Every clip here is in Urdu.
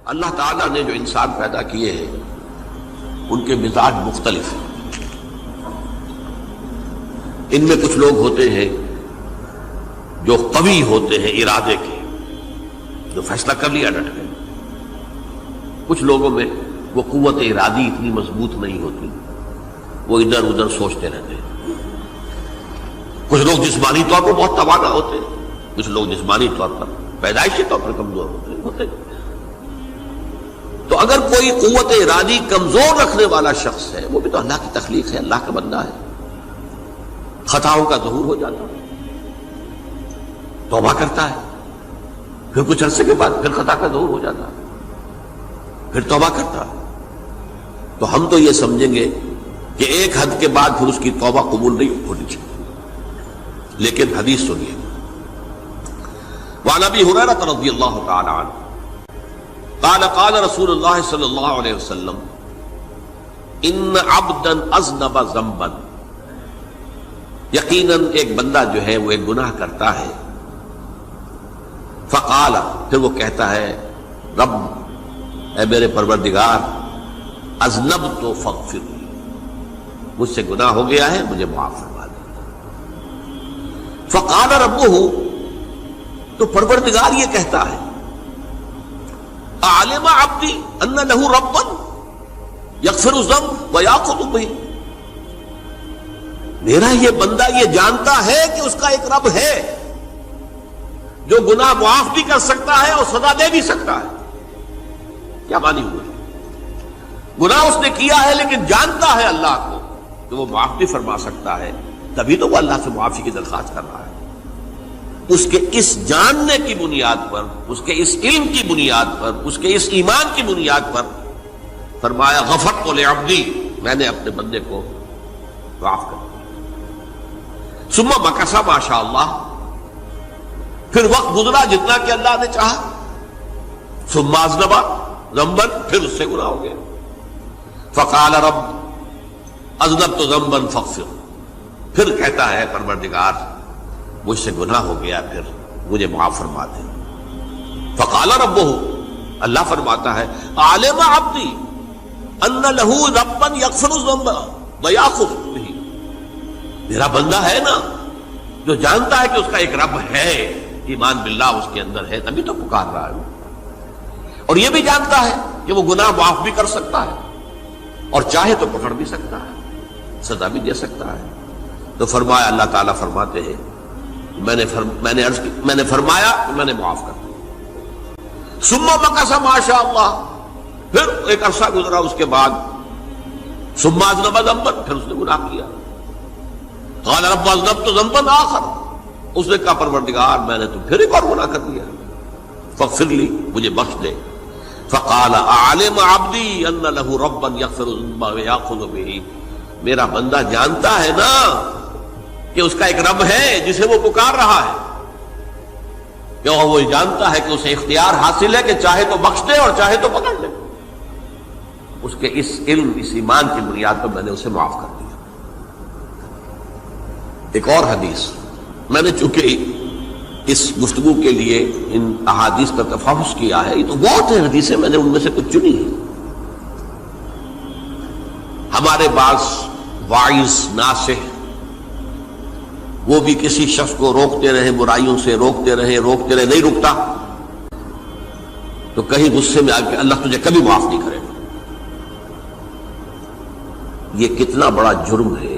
اللہ تعالیٰ نے جو انسان پیدا کیے ہیں ان کے مزاج مختلف ہیں. ان میں کچھ لوگ ہوتے ہیں جو قوی ہوتے ہیں ارادے کے، جو فیصلہ کر لیا ڈٹ گئے. کچھ لوگوں میں وہ قوت ارادی اتنی مضبوط نہیں ہوتی، وہ ادھر ادھر سوچتے رہتے ہیں. کچھ لوگ جسمانی طور پر بہت توانا ہوتے ہیں، کچھ لوگ جسمانی طور پر پیدائشی طور پر کمزور ہوتے ہیں. تو اگر کوئی قوت ارادی کمزور رکھنے والا شخص ہے، وہ بھی تو اللہ کی تخلیق ہے، اللہ کا بندہ ہے، خطاؤں کا ظہور ہو جاتا ہے، توبہ کرتا ہے، پھر کچھ عرصے کے بعد پھر خطا کا ظہور ہو جاتا ہے، پھر توبہ کرتا ہے. تو ہم تو یہ سمجھیں گے کہ ایک حد کے بعد پھر اس کی توبہ قبول نہیں ہونی چاہیے. لیکن حدیث سنیے. وعن ابی ہریرہ رضی اللہ تعالی عنہ قال قال رسول اللہ صلی اللہ علیہ وسلم ان عبدا اذنب ذنبا، یقیناً ایک بندہ جو ہے وہ ایک گناہ کرتا ہے. فقال، پھر وہ کہتا ہے رب، اے میرے پروردگار، اذنبت فاغفر لی، مجھ سے گناہ ہو گیا ہے، مجھے معاف فرما دے. فقال ربہ، تو پروردگار یہ کہتا ہے اعلم عبدی ان لہ ربا یغفر الذنب ویأخذ بہ، میرا یہ بندہ یہ جانتا ہے کہ اس کا ایک رب ہے جو گناہ معاف بھی کر سکتا ہے اور سزا دے بھی سکتا ہے. کیا معنی ہوئے؟ گناہ اس نے کیا ہے لیکن جانتا ہے اللہ کو کہ وہ معاف بھی فرما سکتا ہے، تبھی تو وہ اللہ سے معافی کی درخواست کر رہا ہے. اس کے اس جاننے کی بنیاد پر، اس کے اس علم کی بنیاد پر، اس کے اس ایمان کی بنیاد پر فرمایا غفرت لعبدی، میں نے اپنے بندے کو معاف کر دیا. ثم مکث ما شاء اللہ، پھر وقت گزرا جتنا کہ اللہ نے چاہا. ثم اذنب ذنبا، پھر اس سے گناہ ہو گیا. فقال رب اذنبت ذنبا فاغفر، پھر کہتا ہے پروردگار مجھ سے گناہ ہو گیا، پھر مجھے معاف فرما دے. فقال ربہ، اللہ فرماتا ہے عالم عبدی ان لہ ربا یغفر الذنب ویأخذ بہ، میرا بندہ ہے نا جو جانتا ہے کہ اس کا ایک رب ہے، ایمان باللہ اس کے اندر ہے، تبھی تو پکار رہا ہے. اور یہ بھی جانتا ہے کہ وہ گناہ معاف بھی کر سکتا ہے اور چاہے تو پکڑ بھی سکتا ہے، سزا بھی دے سکتا ہے. تو فرمایا، اللہ تعالیٰ فرماتے ہیں میں نے فرمایا کہ میں نے معاف کر دیا. ثم مکث ما شاء اللہ، پھر ایک عرصہ گزرا اس کے بعد. ثم اذنب ذنبا، پھر اس نے گناہ کیا. قال رب اذنبت ذنبا آخر، اس نے کہا پروردگار میں نے تو پھر ایک اور گناہ کر دیا، فاغفر لی، مجھے بخش دے. فقال اعلم عبدی ان لہ ربا یغفر الذنب ویأخذ بہ، میرا بندہ جانتا ہے نا کہ اس کا ایک رب ہے جسے وہ پکار رہا ہے، کہ وہ جانتا ہے کہ اسے اختیار حاصل ہے کہ چاہے تو بخش دے اور چاہے تو پکڑ لے. اس کے اس علم، اس ایمان کی بنیاد پر میں نے اسے معاف کر دیا. ایک اور حدیث، میں نے چونکہ اس گفتگو کے لیے ان احادیث پر تفحص کیا ہے، یہ تو بہت ہیں حدیثیں، میں نے ان میں سے کچھ چنی ہیں. ہمارے بعض واعظ ناصح وہ بھی کسی شخص کو روکتے رہے، برائیوں سے روکتے رہے، نہیں رکتا تو کہیں غصے میں آ کے اللہ تجھے کبھی معاف نہیں کرے گا. یہ کتنا بڑا جرم ہے،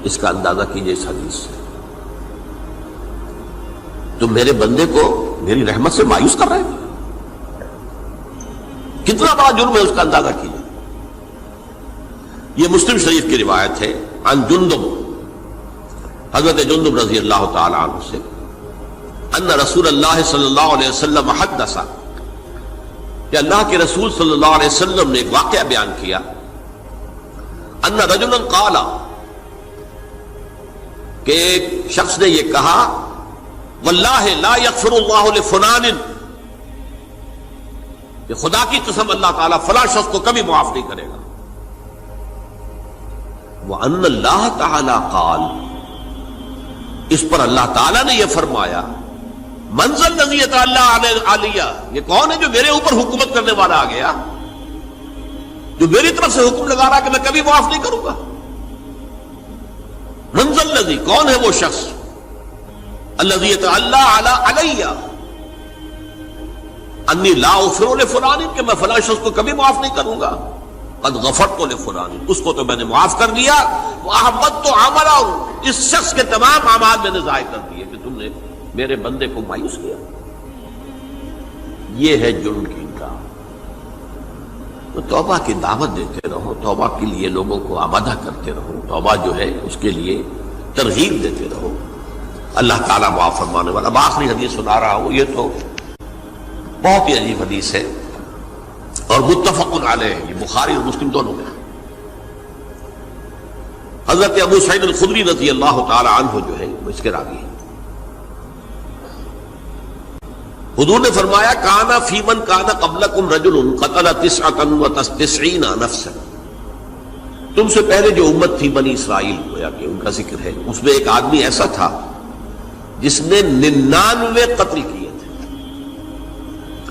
اس کا اندازہ کیجئے اس حدیث سے. تم میرے بندے کو میری رحمت سے مایوس کر رہے ہیں، کتنا بڑا جرم ہے، اس کا اندازہ کیجئے. یہ مسلم شریف کی روایت ہے عن جندب، حضرت جندب رضی اللہ تعالی عنہ سے، ان رسول اللہ صلی اللہ علیہ وسلم حدث، کہ اللہ کے رسول صلی اللہ علیہ وسلم نے ایک واقعہ بیان کیا. ان رجلا قال، کہ ایک شخص نے یہ کہا واللہ لا یغفر اللہ لفلان، کہ خدا کی قسم اللہ تعالیٰ فلاں شخص کو کبھی معاف نہیں کرے گا. وَأَنَّ اللَّهَ تَعَالَى قَالَ، اس پر اللہ تعالیٰ نے یہ فرمایا منزل نزیت اللہ علیہ، یہ کون ہے جو میرے اوپر حکومت کرنے والا آ گیا، جو میری طرف سے حکم لگا رہا کہ میں کبھی معاف نہیں کروں گا؟ منزل نزی، کون ہے وہ شخص؟ الذی اللہ علیہ انی لا اغفر لفلان، کہ میں فلاں شخص کو کبھی معاف نہیں کروں گا، قد غفرت لفلان، اس کو تو میں نے معاف کر دیا، واحبطت عملہ، اس شخص کے تمام اعمال میں نے ضائع کر دیے کہ تم نے میرے بندے کو مایوس کیا۔ یہ ہے جرم کی انکار۔ تو توبہ کی دعوت دیتے رہو، توبہ کے لیے لوگوں کو آمادہ کرتے رہو، توبہ جو ہے اس کے لیے ترغیب دیتے رہو، اللہ تعالیٰ معاف فرمانے والا۔ اب آخری حدیث سنا رہا ہوں، یہ تو بہت ہی عجیب حدیث ہے اور متفق علیہ، یہ بخاری اور مسلم دونوں میں۔ حضرت ابو سعید الخدری رضی اللہ تعالی عنہ جو ہے وہ اس کے راوی ہیں۔ حضور نے فرمایا کانا فی من کانا قبلکم رجل قتل 99 نفسا، تم سے پہلے جو امت تھی بنی اسرائیل، گویا کہ ان کا ذکر ہے، اس میں ایک آدمی ایسا تھا جس نے 99 قتل کیے تھے۔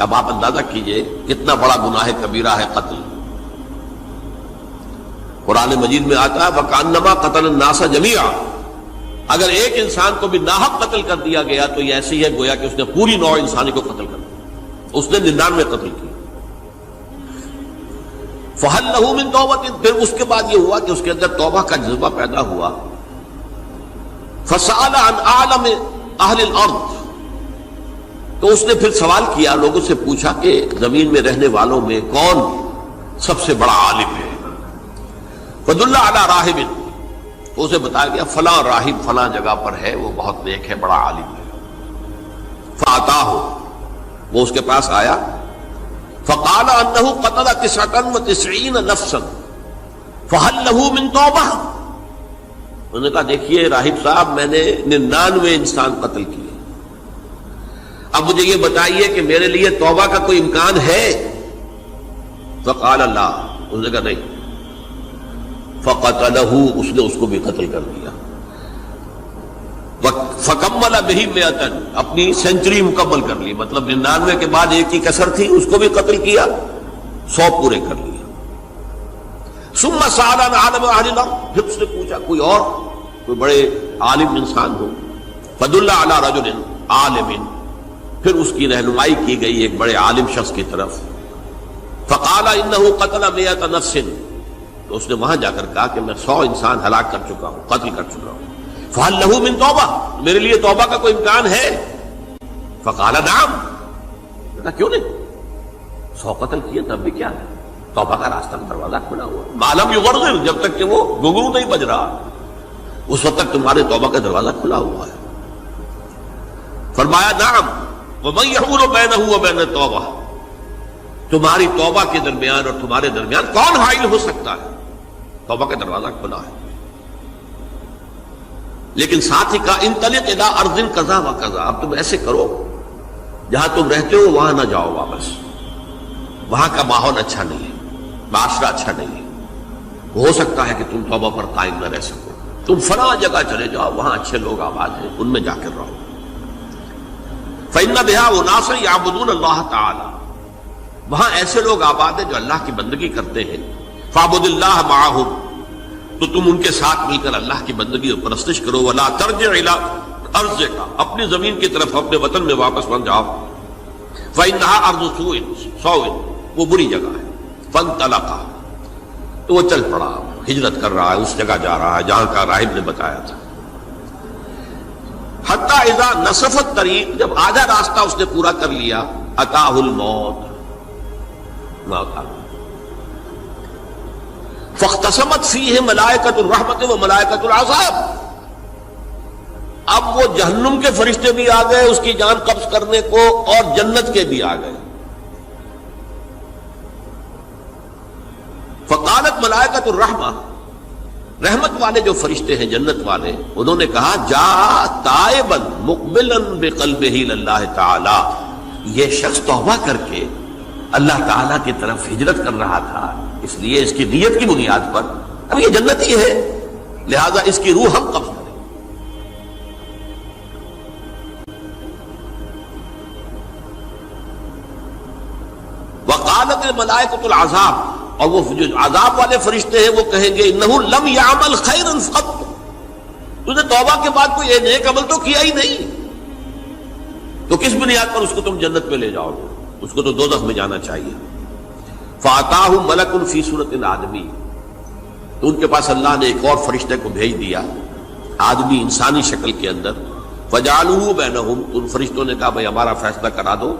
اب آپ اندازہ کیجئے کتنا بڑا گناہ کبیرہ ہے قتل۔ قرآن مجید میں آتا ہے وَكَأَنَّمَا قَتَلَ النَّاسَ جَمِيعًا، اگر ایک انسان کو بھی ناحق قتل کر دیا گیا تو یہ ایسی ہے گویا کہ اس نے پوری نوع انسانی کو قتل کر دیا، اس نے 99 قتل کی۔ فَهَلْ لَهُ مِن تَوْبَةٍ، پھر اس کے بعد یہ ہوا کہ اس کے اندر توبہ کا جذبہ پیدا ہوا۔ فَسَأَلَ عَنْ أَعْلَمِ أَهْلِ الْأَرْضِ، تو اس نے پھر سوال کیا، لوگوں سے پوچھا کہ زمین میں رہنے والوں میں کون سب سے بڑا عالم ہے؟ فَدُلَّ عَلَى رَاهِبٍ، تو اسے بتایا گیا فلاں راہب فلاں جگہ پر ہے، وہ بہت نیک ہے، بڑا عالم ہے۔ فَأَتَاهُ، وہ اس کے پاس آیا، فَقَالَ أَنَّهُ قَتَلَ 99 نَفْسًا فَهَلْ لَهُ مِن تَوْبَةٍ، انہوں نے کہا دیکھیے راہب صاحب، میں نے 99 انسان قتل کیے، اب مجھے یہ بتائیے کہ میرے لیے توبہ کا کوئی امکان ہے؟ فقال لا، اس نے کہا نہیں۔ فقتلہ، اس نے اس کو بھی قتل کر دیا۔ فکمل بہ 100، اپنی سینچری مکمل کر لی، مطلب 99 کے بعد ایک کی کسر تھی، اس کو بھی قتل کیا، 100 پورے کر لیا۔ ثم سأل عن عالم اہل الارض، پھر اس نے پوچھا کوئی اور، کوئی بڑے عالم انسان ہو۔ فدل علی رجل عالم، پھر اس کی رہنمائی کی گئی ایک بڑے عالم شخص کی طرف۔ فقال انه قتل 100 نفس، تو اس نے وہاں جا کر کہا کہ میں 100 انسان ہلاک کر چکا ہوں، قتل کر چکا ہوں۔ فهل له من توبہ، میرے لیے توبہ کا کوئی امکان ہے؟ فقال نعم، کہا کیوں نہیں، 100 قتل کیے تب بھی کیا ہے، توبہ کا راستہ دروازہ کھلا ہوا، ما لم یغرغر، جب تک کہ وہ گھنگرو نہیں بج رہا اس وقت تک تمہارے توبہ کا دروازہ کھلا ہوا ہے۔ فرمایا نعم، وَمَن يَحُولُ بَيْنَهُ وَبَيْنَ التَّوْبَةِ، تمہاری توبہ کے درمیان اور تمہارے درمیان کون حائل ہو سکتا ہے، توبہ کا دروازہ کھلا ہے۔ لیکن ساتھ ہی کہا انطلق الی ارض کذا و کذا، اب تم ایسے کرو جہاں تم رہتے ہو وہاں نہ جاؤ واپس، وہاں کا ماحول اچھا نہیں ہے، معاشرہ اچھا نہیں ہے، ہو سکتا ہے کہ تم توبہ پر قائم نہ رہ سکو، تم فلاں جگہ چلے جاؤ، وہاں اچھے لوگ آباد ہیں، ان میں جا کر رہو۔ فإن بها أناسا يعبدون اللہ تعالی، وہاں ایسے لوگ آباد ہیں جو اللہ کی بندگی کرتے ہیں۔ فاعبد اللہ معهم، تو تم ان کے ساتھ مل کر اللہ کی بندگی اور پرستش کرو۔ ولا ترجع الى ارضک، اپنی زمین کی طرف اپنے وطن میں واپس مت جاؤ۔ فإنها ارض سوء، وہ بری جگہ ہے۔ فانطلقا، تو وہ چل پڑا، ہجرت کر رہا ہے، اس جگہ جا رہا ہے جہاں کا راہب نے بتایا تھا۔ حتی اذا نصف الطریق، جب آدھا راستہ اس نے پورا کر لیا، اتاہ الموت، موت آ گئی۔ فاختصمت فیہ ملائکۃ الرحمت و ملائکۃ العذاب، اب وہ جہنم کے فرشتے بھی آ گئے اس کی جان قبض کرنے کو، اور جنت کے بھی آ گئے۔ فقالت ملائکۃ الرحمہ، رحمت والے جو فرشتے ہیں جنت والے، انہوں نے کہا جا تائبا مقبلا بقلبہ للہ تعالی، یہ شخص توبہ کر کے اللہ تعالیٰ کی طرف ہجرت کر رہا تھا، اس لیے اس کی نیت کی بنیاد پر اب یہ جنتی ہے، لہذا اس کی روح ہم قبض کریں۔ وقالت الملائکۃ العذاب، اور وہ جو عذاب والے فرشتے ہیں وہ کہیں گے انہ لم یعمل خیرا قط، تو نے توبہ کے بعد کوئی نیک عمل تو کیا ہی نہیں، تو کس بنیاد پر اس کو تم جنت میں لے جاؤ گے؟ اس کو تو دوزخ میں جانا چاہیے۔ فاتاہ ملک فی صورت آدمی، تو ان کے پاس اللہ نے ایک اور فرشتے کو بھیج دیا آدمی انسانی شکل کے اندر، فجعلوہ بینہم، ان فرشتوں نے کہا بھائی ہمارا فیصلہ کرا دو،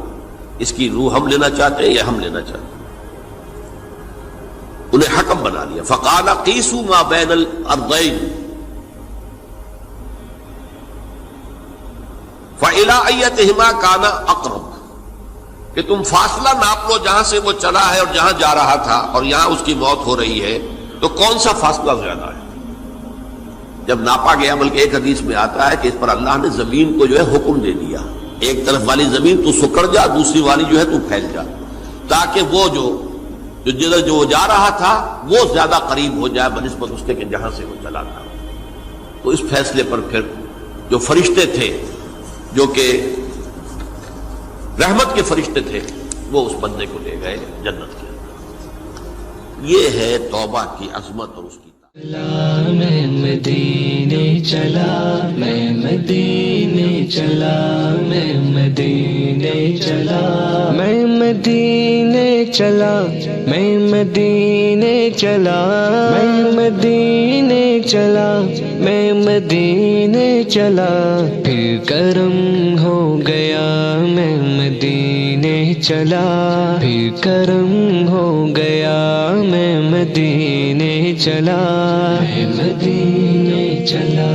اس کی روح ہم لینا چاہتے ہیں یا ہم لینا چاہتے ہیں، انہیں حکم بنا لیا۔ فقال قیسوا ما بین الارضین فإلی ایتہما کان اقرب، کہ تم فاصلہ ناپ لو جہاں سے وہ چلا ہے اور جہاں جا رہا تھا اور یہاں اس کی موت ہو رہی ہے، تو کون سا فاصلہ زیادہ ہے؟ جب ناپا گیا، بلکہ ایک حدیث میں آتا ہے کہ اس پر اللہ نے زمین کو جو ہے حکم دے دیا، ایک طرف والی زمین تو سکڑ جا، دوسری والی جو ہے تو پھیل جا، تاکہ وہ جدھر جو جا رہا تھا وہ زیادہ قریب ہو جائے بنسبت اس کے کہ جہاں سے وہ چلا تھا۔ تو اس فیصلے پر پھر جو فرشتے تھے، جو کہ رحمت کے فرشتے تھے، وہ اس بندے کو لے گئے جنت کے اندر۔ یہ ہے توبہ کی عظمت اور اس کی میں مدینے چلا، میں مدینے چلا، میں مدینے چلا، میں مدینے چلا، میں مدینے چلا، میں مدینے چلا، میں مدینے چلا، پھر کرم ہو گیا، میں مدینے چلا، پھر کرم ہو گیا، میں مدینے چلا، میں مدینے چلا۔